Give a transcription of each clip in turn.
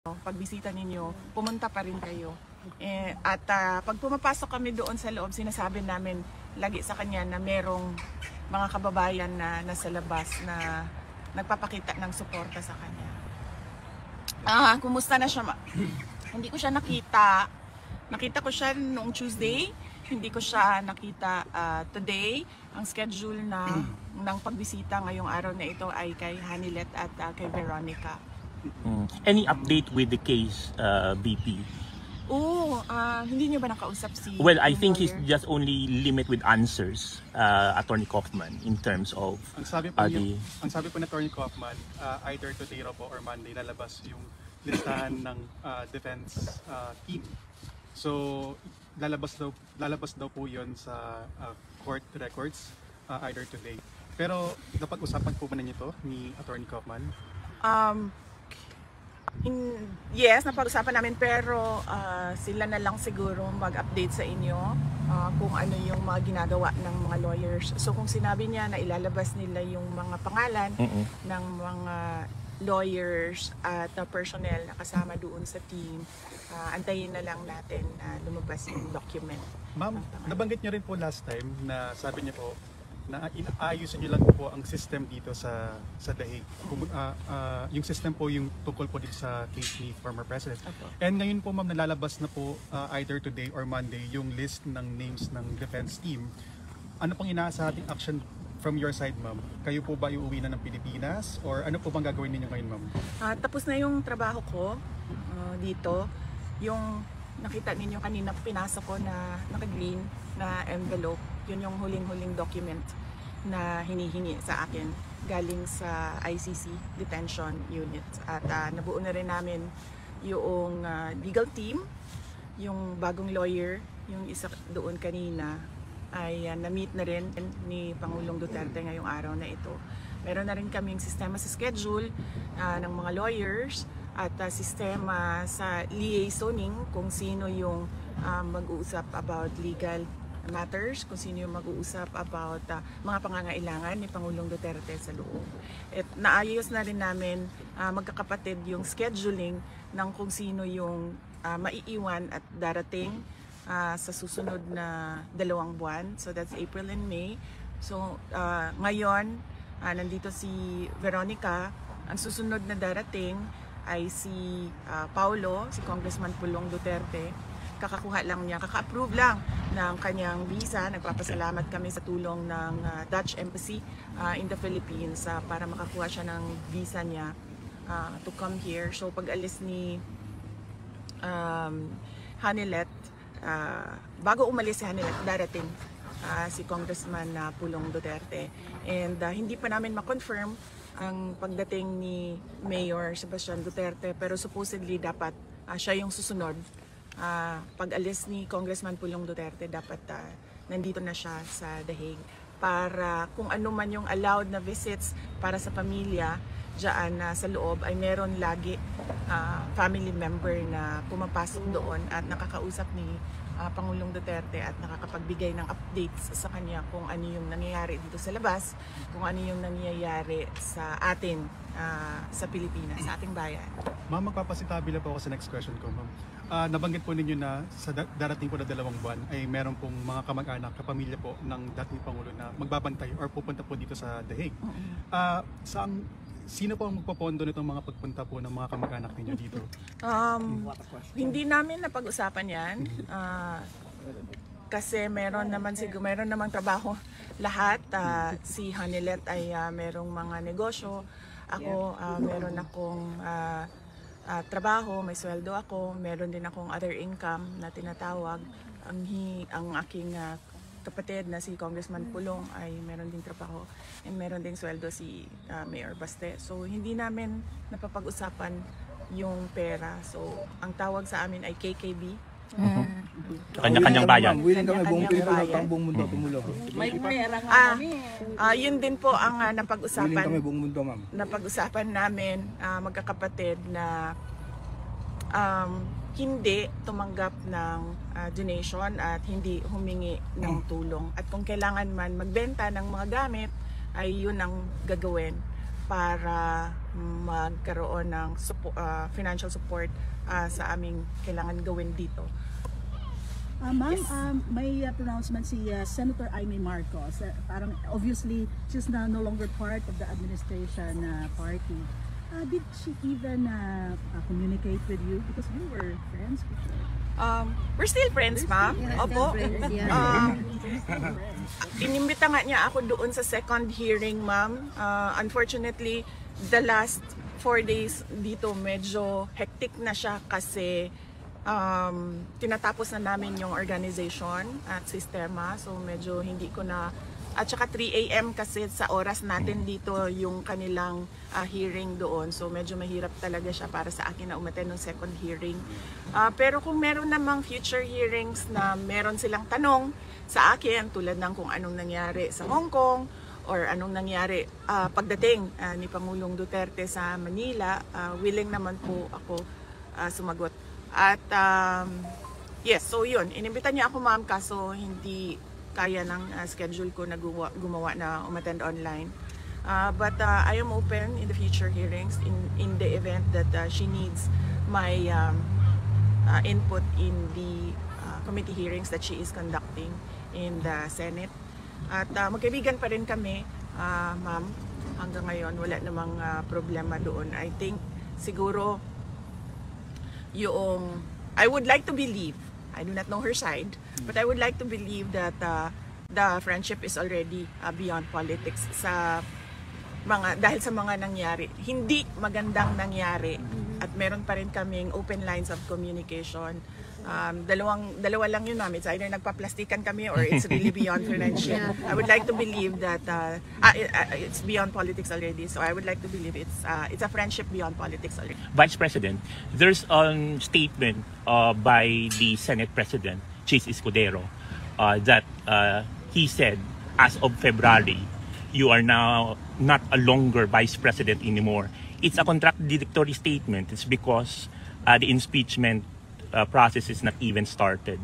pagbisita ninyo, pumunta pa rin kayo. At pag pumapasok kami doon sa loob, sinasabi namin lagi sa kanya na merong mga kababayan na nasa labas na nagpapakita ng suporta sa kanya. Kumusta na siya? Hindi ko siya nakita. Nakita ko siya noong Tuesday. Hindi ko siya nakita today. Ang schedule ng pagbisita ngayong araw na ito ay kay Hanilet at kay Veronica. Any update with the case, VP? Hindi niyo ba nakausap si... Well, I think he's just only limit with answers, Attorney Kaufman, in terms of... Ang sabi po ni Attorney Kaufman, either today po or Monday lalabas yung listahan ng defense team. So, lalabas daw po yun sa court records either today. Pero napag-usapan po ba ninyo ito ni Attorney Kaufman? Yes, napag-usapan namin, pero sila na lang siguro mag-update sa inyo kung ano yung mga ginagawa ng mga lawyers. So kung sinabi niya na ilalabas nila yung mga pangalan ng mga lawyers at personnel na kasama doon sa team, antayin na lang natin na lumabas yung document. Ma'am, nabanggit niyo rin po last time na sabi niyo po na inaayusin niyo lang po ang system dito sa The Hague. Yung system po yung tungkol po dito sa case ni former President. And ngayon po ma'am, nalalabas na po either today or Monday yung list ng names ng defense team. Ano pong inaasahan action from your side, ma'am? Kayo po ba iuwi na ng Pilipinas or ano po bang gagawin ninyo ngayon, ma'am? Tapos na yung trabaho ko dito. Yung nakita ninyo kanina, pinasok ko na naka-green na envelope. Yun yung huling-huling document na hinihingi sa akin galing sa ICC Detention Unit. At nabuo na rin namin yung legal team, yung bagong lawyer, yung isa doon kanina ay na-meet na rin ni Pangulong Duterte ngayong araw na ito. Meron na rin kaming sistema sa schedule ng mga lawyers at sistema sa liaisoning kung sino yung mag-uusap about legal matters, kung sino yung mag-uusap about mga pangangailangan ni Pangulong Duterte sa loob. At naayos na rin namin magkakapatid yung scheduling ng kung sino yung maiiwan at darating sa susunod na 2 buwan. So that's April and May. So ngayon, nandito si Veronica. Ang susunod na darating ay si Paulo, si Congressman Pulong Duterte. Kakakuha lang niya, kaka-approve lang ng kanyang visa. Nagpapasalamat kami sa tulong ng Dutch Embassy in the Philippines para makakuha siya ng visa niya to come here. So pag alis ni Hanilet, bago umalis si Hanilet, darating si Congressman Pulong Duterte. And hindi pa namin ma-confirm ang pagdating ni Mayor Sebastian Duterte, pero supposedly dapat siya yung susunod. Pag alis ni Congressman Pulong Duterte, dapat nandito na siya sa The Hague para kung ano man yung allowed na visits para sa pamilya dyan sa loob ay meron lagi family member na pumapasok doon at nakakausap ni Pangulong Duterte at nakakapagbigay ng updates sa kanya kung ano yung nangyayari dito sa labas, kung ano yung nangyayari sa atin sa Pilipinas, sa ating bayan. Ma'am, magpapasitabi lang po ako sa next question ko, ma'am. Nabanggit po ninyo na sa darating po na 2 buwan ay meron pong mga kamag-anak, kapamilya po ng dating Pangulo na magbabantay or pupunta po dito sa The Hague. Sino po ang magpapondo nitong mga pagpunta po ng mga kamag-anak ninyo dito? Hindi namin napag-usapan yan. Kasi meron namang trabaho lahat. Si Hanilet ay merong mga negosyo. Ako, meron akong trabaho, may sweldo ako. Meron din akong other income na tinatawag. Ang aking kapatid na si Congressman Pulong ay meron din trabaho and meron din sweldo si Mayor Baste. So hindi namin napapag-usapan yung pera. So ang tawag sa amin ay KKB. Kanya-kanyang bayan. Willing kami buong Pilipinas at buong mundo tumulong. May pera nga kami. Yun din po ang napag-usapan. Willing kami buong mundo, ma'am. Napag-usapan namin magkakapatid na hindi tumanggap ng donation at hindi humingi ng tulong. At kung kailangan man magbenta ng mga gamit, ay yun ang gagawin para magkaroon ng financial support sa aming kailangan gawin dito. Ma'am, Yes. may pronouncement si Senator Amy Marcos. Parang obviously, she's now no longer part of the administration party. Did she even communicate with you? Because you were friends before. We're still friends, ma'am. Opo. Inimbita nga niya ako doon sa second hearing, ma'am. Unfortunately, the last 4 days dito medyo hectic na siya kasi tinatapos na namin yung organization at sistema. So medyo hindi ko na... At saka 3 a.m. kasi sa oras natin dito yung kanilang hearing doon. So medyo mahirap talaga siya para sa akin na umattend ng second hearing. Pero kung meron namang future hearings na meron silang tanong sa akin, tulad ng kung anong nangyari sa Hong Kong or anong nangyari pagdating ni Pangulong Duterte sa Manila, willing naman po ako sumagot. At yes, so yun, inimbita niya ako, ma'am, kaso hindi kaya ng schedule ko na gumawa na umattend online. But I am open in the future hearings in the event that she needs my input in the committee hearings that she is conducting in the Senate. At magkaibigan pa rin kami, ma'am. Hanggang ngayon wala namang problema doon. I think siguro yung I would like to believe, I do not know her side, but I would like to believe that the friendship is already beyond politics dahil sa mga nangyari. Hindi magandang nangyari at meron pa rin kaming open lines of communication. Dalawa lang yun, ma'am. It's either nagpaplastikan kami or it's really beyond friendship. I would like to believe that it's beyond politics already. So I would like to believe it's a friendship beyond politics already. Vice President, there's a statement by the Senate President, Chis Escudero, that he said, as of February, you are now not a longer Vice President anymore. It's a contradictory statement. It's because the impeachment process is not even started.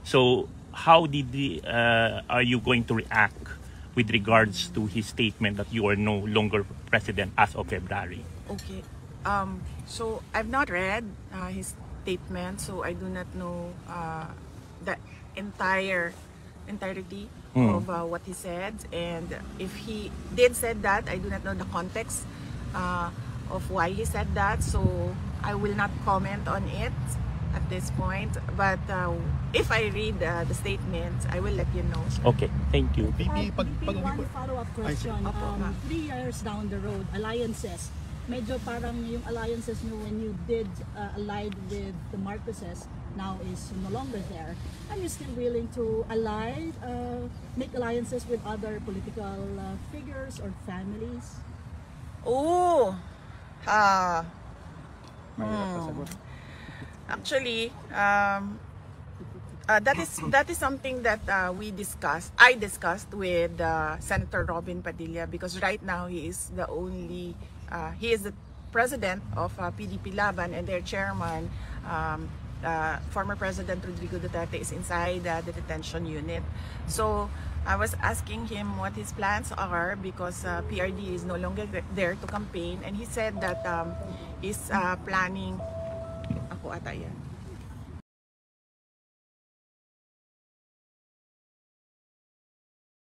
So how are you going to react with regards to his statement that you are no longer president as of February? Okay. So I've not read his statement, so I do not know the entirety of what he said. And if he did said that, I do not know the context of why he said that. So I will not comment on it at this point. But if I read the statement, I will let you know. Okay, thank you. One follow-up question. Opo, ma'am. 3 years down the road, alliances. Medyo parang yung alliances nyo when you did allied with the Marcoses now is no longer there. Are you still willing to make alliances with other political figures or families? Oh! Mahirap na sagot. Actually, that is something that I discussed with Senator Robin Padilla, because right now he is the president of PDP Laban, and their chairman, former President Rodrigo Duterte, is inside the detention unit. So I was asking him what his plans are, because PRD is no longer there to campaign, and he said that he's planning, ako ata yan,